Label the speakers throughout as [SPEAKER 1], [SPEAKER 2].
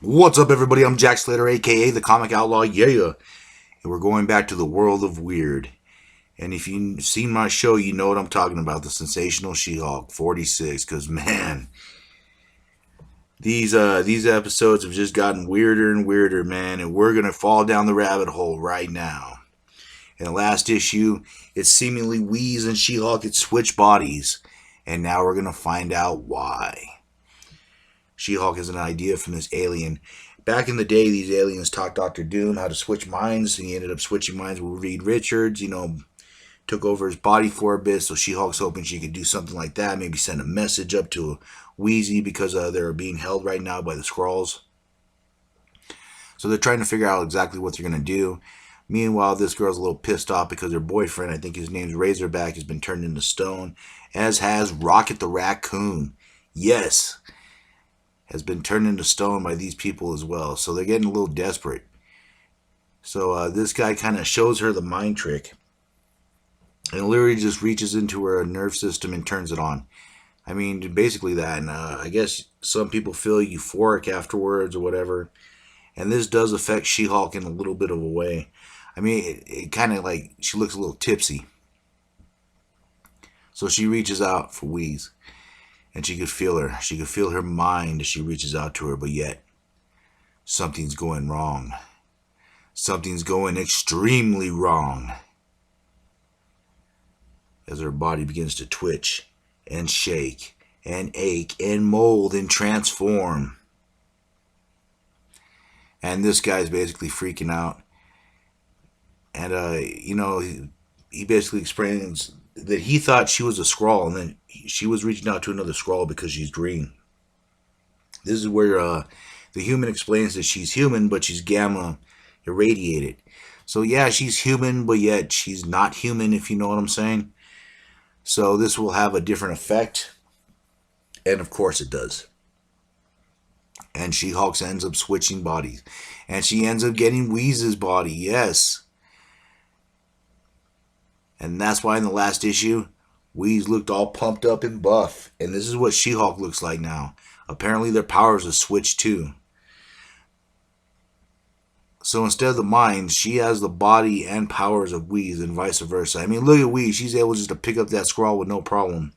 [SPEAKER 1] What's up, everybody? I'm Jack Slater, aka the Comic Outlaw. Yeah, and we're going back to the world of weird. And if you've seen my show, you know what I'm talking about, the Sensational She Hulk 46. Because man, these episodes have just gotten weirder and weirder, man. And we're gonna fall down the rabbit hole right now. In the last issue, it's seemingly Wheeze and She Hulk had switched bodies, and now we're gonna find out why. She Hulk has an idea from this alien. Back in the day, these aliens taught Doctor Doom how to switch minds, and he ended up switching minds with Reed Richards. Took over his body for a bit, so She Hulk's hoping she could do something like that, maybe send a message up to Wheezy because they're being held right now by the Skrulls. So they're trying to figure out exactly what they're going to do. Meanwhile, this girl's a little pissed off because her boyfriend, I think his name's Razorback, has been turned into stone, as has Rocket the Raccoon. Yes, has been turned into stone by these people as well. So they're getting a little desperate. So this guy kind of shows her the mind trick and literally just reaches into her nerve system and turns it on. I mean, basically that. And I guess some people feel euphoric afterwards or whatever. And this does affect She Hulk in a little bit of a way. I mean, it kind of like she looks a little tipsy. So she reaches out for Wheeze. And she could feel her. She could feel her mind as she reaches out to her, but yet something's going wrong. Something's going extremely wrong. As her body begins to twitch and shake and ache and mold and transform. And this guy's basically freaking out. And, he basically explains that he thought she was a Skrull, and then she was reaching out to another Skrull because she's green. This is where the human explains that she's human, but she's gamma irradiated. So yeah, she's human, but yet she's not human, if you know what I'm saying. So this will have a different effect, and of course it does. And She-Hulk ends up switching bodies, and she ends up getting Wheeze's body. Yes. And that's why in the last issue, Wheeze looked all pumped up and buff. And this is what She-Hulk looks like now. Apparently their powers are switched too. So instead of the mind, she has the body and powers of Wheeze and vice versa. I mean, look at Wheeze. She's able just to pick up that Skrull with no problem.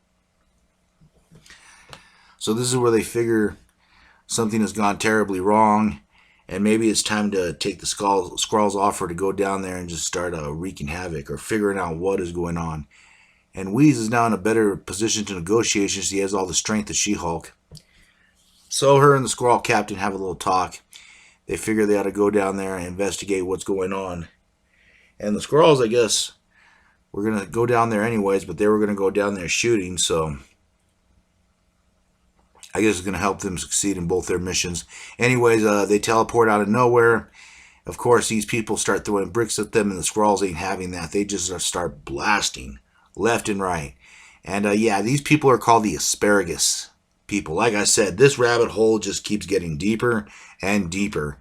[SPEAKER 1] So this is where they figure something has gone terribly wrong. And maybe it's time to take the Skrulls offer to go down there and just start wreaking havoc or figuring out what is going on. And Wheeze is now in a better position to negotiate since he has all the strength of She-Hulk. So her and the Skrull captain have a little talk. They figure they ought to go down there and investigate what's going on. And the Skrulls, I guess, were going to go down there anyways, but they were going to go down there shooting, so I guess it's going to help them succeed in both their missions. Anyways, they teleport out of nowhere. Of course, these people start throwing bricks at them, and the Skrulls ain't having that. They just start blasting left and right. And yeah, these people are called the asparagus people. Like I said, this rabbit hole just keeps getting deeper and deeper.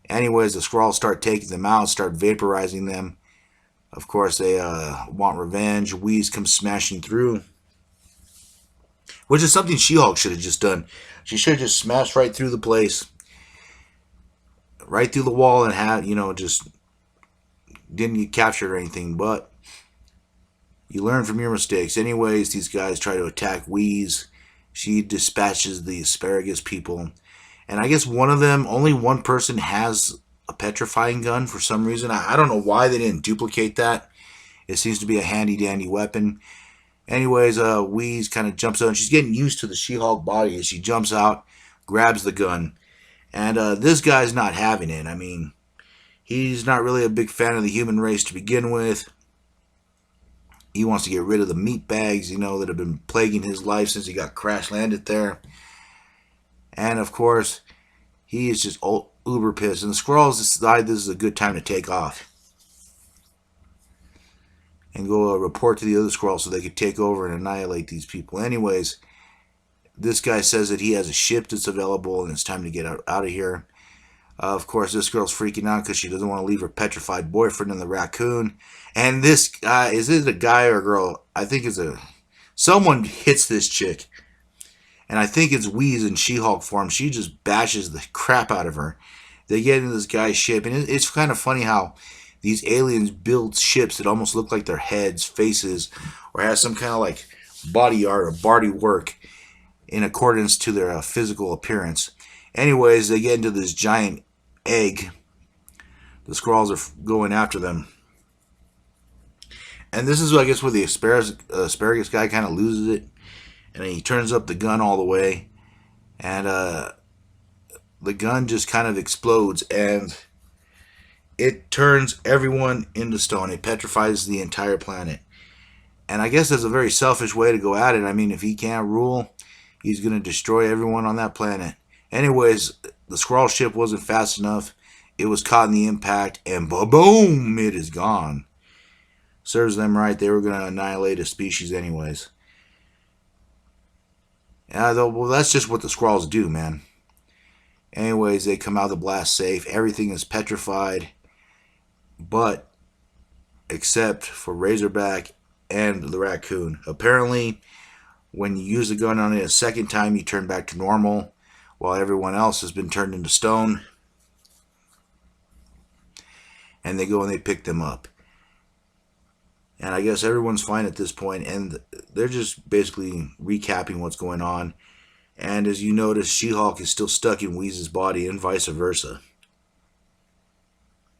[SPEAKER 1] Anyways, the Skrulls start taking them out, start vaporizing them. Of course, they want revenge. Wheeze comes smashing through, which is something She-Hulk should have just done. She should have just smashed right through the place, right through the wall, and had, just didn't get captured or anything. But you learn from your mistakes. Anyways, these guys try to attack Wheeze. She dispatches the asparagus people. And I guess one of them, only one person has a petrifying gun for some reason. I don't know why they didn't duplicate that. It seems to be a handy dandy weapon. Anyways, Wheeze kind of jumps out, and she's getting used to the She-Hulk body as she jumps out, grabs the gun. And this guy's not having it. I mean, he's not really a big fan of the human race to begin with. He wants to get rid of the meat bags, that have been plaguing his life since he got crash landed there. And of course, he is just uber pissed. And the Skrulls decide this is a good time to take off and go report to the other Skrulls so they could take over and annihilate these people. Anyways, this guy says that he has a ship that's available and it's time to get out of here. Of course, this girl's freaking out because she doesn't want to leave her petrified boyfriend and the raccoon. And this guy, is it a guy or a girl? I think it's someone hits this chick. And I think it's Wheeze in She-Hulk form. She just bashes the crap out of her. They get into this guy's ship, and it's kind of funny how these aliens build ships that almost look like their heads, faces, or has some kind of like body art or body work in accordance to their physical appearance. Anyways, they get into this giant egg. The Skrulls are going after them. And this is, I guess, where the asparagus guy kind of loses it. And he turns up the gun all the way. And the gun just kind of explodes. And it turns everyone into stone. It petrifies the entire planet. And I guess that's a very selfish way to go at it. I mean, if he can't rule, he's going to destroy everyone on that planet. Anyways, the Skrull ship wasn't fast enough. It was caught in the impact, and boom, it is gone. Serves them right. They were going to annihilate a species anyways. Well, that's just what the Skrulls do, man. Anyways, they come out of the blast safe. Everything is petrified, but except for Razorback and the raccoon. Apparently, when you use the gun on it a second time, you turn back to normal, while everyone else has been turned into stone. And they go and they pick them up. And I guess everyone's fine at this point, and they're just basically recapping what's going on. And as you notice, She-Hulk is still stuck in Wheeze's body and vice versa.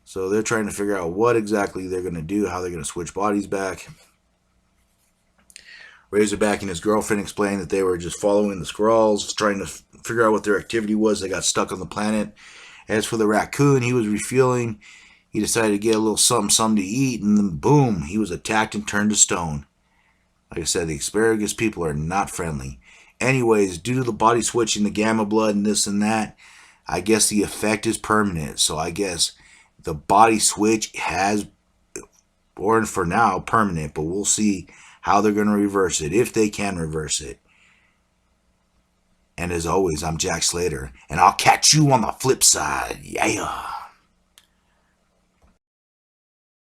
[SPEAKER 1] So they're trying to figure out what exactly they're going to do, how they're going to switch bodies back. Razorback and his girlfriend explained that they were just following the Skrulls, trying to figure out what their activity was. They got stuck on the planet. As for the raccoon, he was refueling. He decided to get a little something to eat, and then boom, he was attacked and turned to stone. Like I said, the asparagus people are not friendly. Anyways, due to the body switching, the gamma blood and this and that, I guess the effect is permanent. So I guess the body switch has, or for now, permanent, but we'll see how they're going to reverse it, if they can reverse it. And as always, I'm Jack Slater, and I'll catch you on the flip side. Yeah.